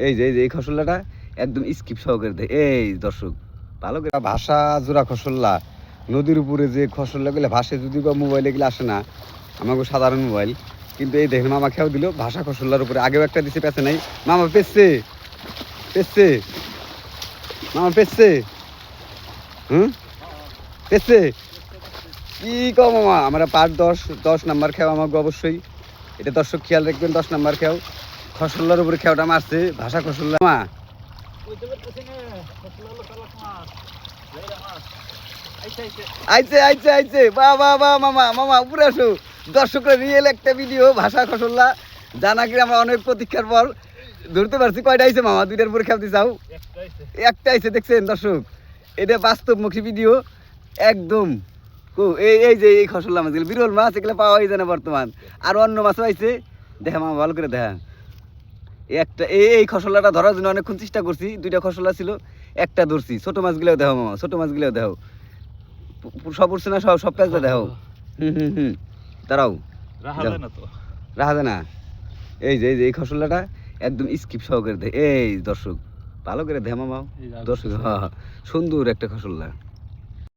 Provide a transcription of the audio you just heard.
এই যে এই খসল্লাটা একদম স্কিপ সহকারে দেয়। এই দর্শক ভালো করে ভাষা জোড়া খসল্লা নদীর উপরে যে খসল্লা গুলো ভাসে, যদি মোবাইলে এগুলো আসে না, আমাকে সাধারণ মোবাইল, কিন্তু এই দেখেন মামা খেয়াও দিল ভাষা খসল্লার উপরে। আগেও একটা দিছে, পেছে নাই মামা, পেছে পেছে মামা, পেছে পেছে কি কম মামা। আমরা পার 10 নাম্বার খেয়াও আমাকে অবশ্যই, এটা দর্শক খেয়াল রাখবেন। 10 নাম্বার খেয়াও খসল্লার উপরে খেয়াটা মারছে, ভাষা খসল্লা। মা আইছে আইছে আইছে, বাহ বাহ বাহ মামা, মামা উপরে আসো। দর্শকরা রিয়েল একটা ভিডিও, ভাষা খসল্লা জানা কি আমরা অনেক প্রতীক্ষার পর ধরতে পারছি। কয়টা আইছে মামা? 2টার উপরে খেলতে চাও? একটা আইছে, দেখছেন দর্শক, এটা বাস্তবমুখী ভিডিও একদম। এই যে এই খসল্লা মাছ, বিরল মাছ, এগুলো পাওয়াই যায় না বর্তমান। আর অন্য মাছও আইছে, দেখা মামা ভালো করে দেখা। একটা এই খসলাটা ধরার জন্য অনেকক্ষণ চেষ্টা করছি। 2টা খসলা ছিল, একটা ধরছি। ছোট মাছগুলোও দেখো মামা, ছোট মাছগুলোও দেখো, সব উঠছে না, সব প্যাঁচটা দেখো। দাঁড়াও, রাখা যায় না। এই যে এই খসলাটা একদম স্কিপ সহকারে দেয়। এই দর্শক ভালো করে দেয় মামা, দর্শক সুন্দর একটা খসল্লা।